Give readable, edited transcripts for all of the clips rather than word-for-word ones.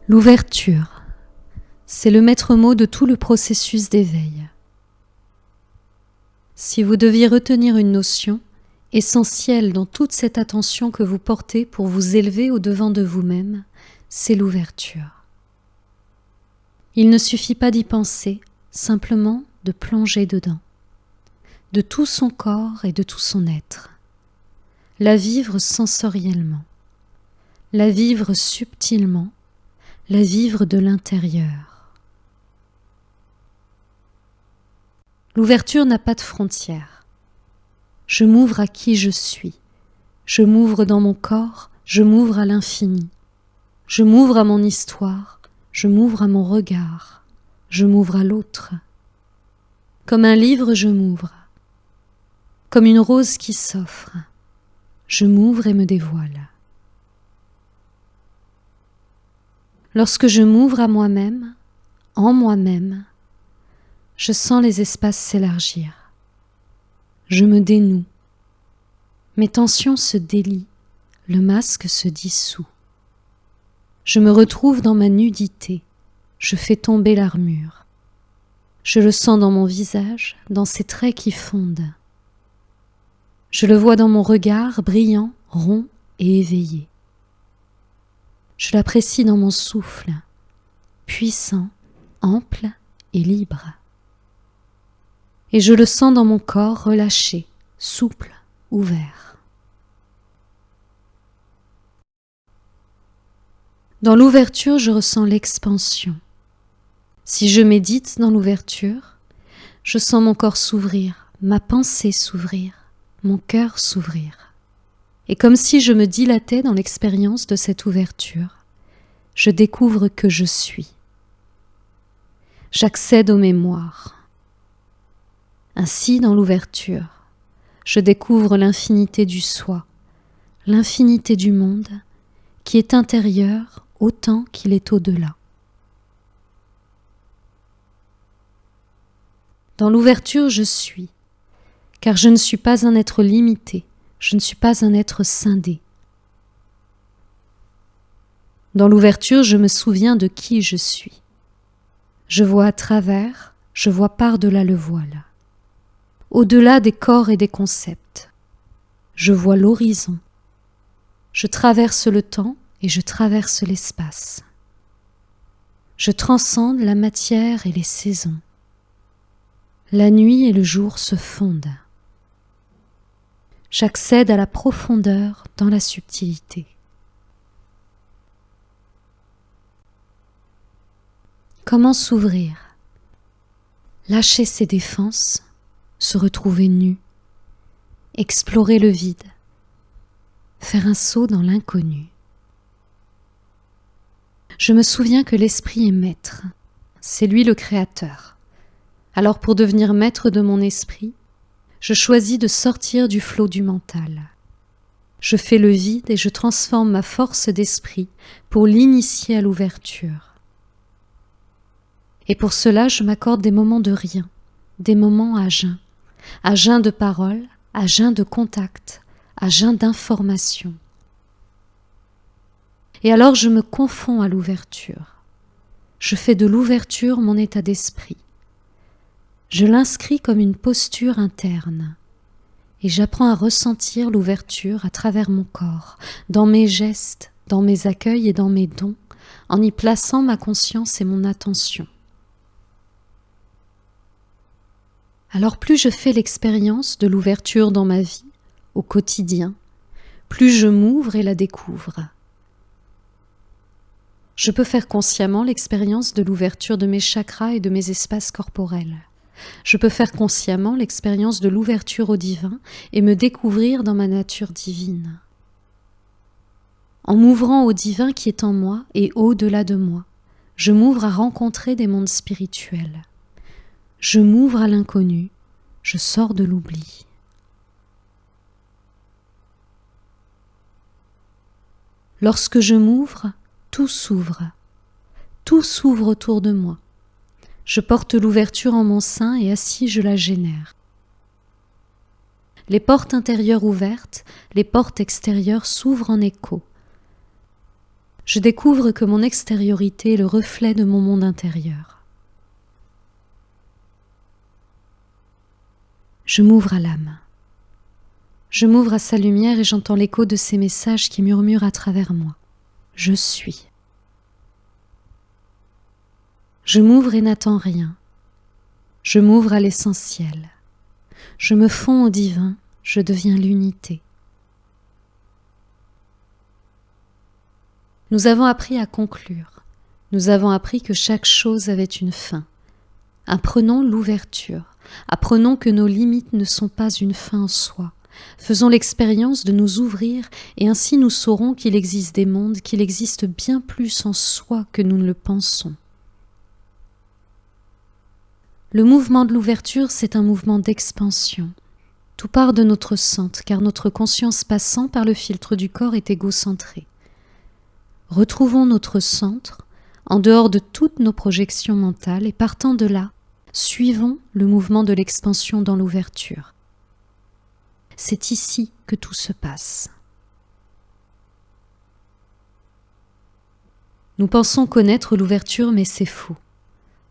L'ouverture, c'est le maître mot de tout le processus d'éveil. Si vous deviez retenir une notion essentielle dans toute cette attention que vous portez pour vous élever au-devant de vous-même, c'est l'ouverture. Il ne suffit pas d'y penser, simplement de plonger dedans, de tout son corps et de tout son être. La vivre sensoriellement, la vivre subtilement, la vivre de l'intérieur. L'ouverture n'a pas de frontières. Je m'ouvre à qui je suis. Je m'ouvre dans mon corps, je m'ouvre à l'infini. Je m'ouvre à mon histoire, je m'ouvre à mon regard, je m'ouvre à l'autre. Comme un livre, je m'ouvre. Comme une rose qui s'offre, je m'ouvre et me dévoile. Lorsque je m'ouvre à moi-même, en moi-même, je sens les espaces s'élargir. Je me dénoue. Mes tensions se délient, le masque se dissout. Je me retrouve dans ma nudité, je fais tomber l'armure. Je le sens dans mon visage, dans ses traits qui fondent. Je le vois dans mon regard brillant, rond et éveillé. Je l'apprécie dans mon souffle, puissant, ample et libre. Et je le sens dans mon corps relâché, souple, ouvert. Dans l'ouverture, je ressens l'expansion. Si je médite dans l'ouverture, je sens mon corps s'ouvrir, ma pensée s'ouvrir, mon cœur s'ouvrir. Et comme si je me dilatais dans l'expérience de cette ouverture, je découvre que je suis. J'accède aux mémoires. Ainsi, dans l'ouverture, je découvre l'infinité du soi, l'infinité du monde, qui est intérieur autant qu'il est au-delà. Dans l'ouverture, je suis, car je ne suis pas un être limité, je ne suis pas un être scindé. Dans l'ouverture, je me souviens de qui je suis. Je vois à travers, je vois par-delà le voile. Au-delà des corps et des concepts. Je vois l'horizon. Je traverse le temps et je traverse l'espace. Je transcende la matière et les saisons. La nuit et le jour se fondent. J'accède à la profondeur dans la subtilité. Comment s'ouvrir? Lâcher ses défenses, se retrouver nu, explorer le vide, faire un saut dans l'inconnu. Je me souviens que l'esprit est maître, c'est lui le créateur. Alors pour devenir maître de mon esprit, je choisis de sortir du flot du mental. Je fais le vide et je transforme ma force d'esprit pour l'initier à l'ouverture. Et pour cela, je m'accorde des moments de rien, des moments à jeun de parole, à jeun de contact, à jeun d'information. Et alors je me confonds à l'ouverture. Je fais de l'ouverture mon état d'esprit. Je l'inscris comme une posture interne. Et j'apprends à ressentir l'ouverture à travers mon corps, dans mes gestes, dans mes accueils et dans mes dons, en y plaçant ma conscience et mon attention. Alors plus je fais l'expérience de l'ouverture dans ma vie, au quotidien, plus je m'ouvre et la découvre. Je peux faire consciemment l'expérience de l'ouverture de mes chakras et de mes espaces corporels. Je peux faire consciemment l'expérience de l'ouverture au divin et me découvrir dans ma nature divine. En m'ouvrant au divin qui est en moi et au-delà de moi, je m'ouvre à rencontrer des mondes spirituels. Je m'ouvre à l'inconnu, je sors de l'oubli. Lorsque je m'ouvre, tout s'ouvre autour de moi. Je porte l'ouverture en mon sein et assis je la génère. Les portes intérieures ouvertes, les portes extérieures s'ouvrent en écho. je découvre que mon extériorité est le reflet de mon monde intérieur. Je m'ouvre à l'âme. Je m'ouvre à sa lumière et j'entends l'écho de ses messages qui murmurent à travers moi. Je suis. Je m'ouvre et n'attends rien. Je m'ouvre à l'essentiel. Je me fonds au divin, je deviens l'unité. Nous avons appris à conclure. Nous avons appris que chaque chose avait une fin. Apprenons l'ouverture. Apprenons que nos limites ne sont pas une fin en soi. Faisons l'expérience de nous ouvrir et ainsi nous saurons qu'il existe des mondes, qu'il existe bien plus en soi que nous ne le pensons. Le mouvement de l'ouverture, c'est un mouvement d'expansion. Tout part de notre centre, car notre conscience passant par le filtre du corps est égocentrée. Retrouvons notre centre, en dehors de toutes nos projections mentales, et partant de là, suivons le mouvement de l'expansion dans l'ouverture. C'est ici que tout se passe. Nous pensons connaître l'ouverture, mais c'est faux.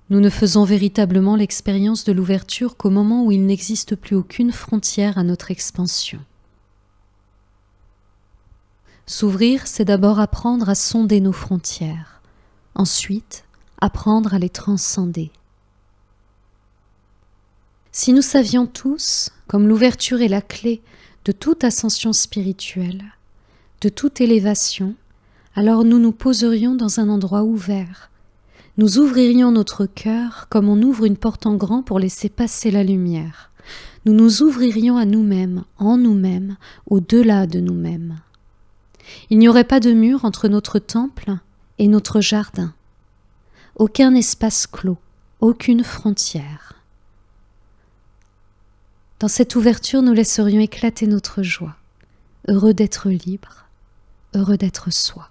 Nous ne faisons véritablement l'expérience de l'ouverture qu'au moment où il n'existe plus aucune frontière à notre expansion. S'ouvrir, c'est d'abord apprendre à sonder nos frontières, ensuite apprendre à les transcender. Si nous savions tous, comme l'ouverture est la clé de toute ascension spirituelle, de toute élévation, alors nous nous poserions dans un endroit ouvert. Nous ouvririons notre cœur comme on ouvre une porte en grand pour laisser passer la lumière. Nous nous ouvririons à nous-mêmes, en nous-mêmes, au-delà de nous-mêmes. Il n'y aurait pas de mur entre notre temple et notre jardin. Aucun espace clos, aucune frontière. Dans cette ouverture, nous laisserions éclater notre joie, heureux d'être libres, heureux d'être soi.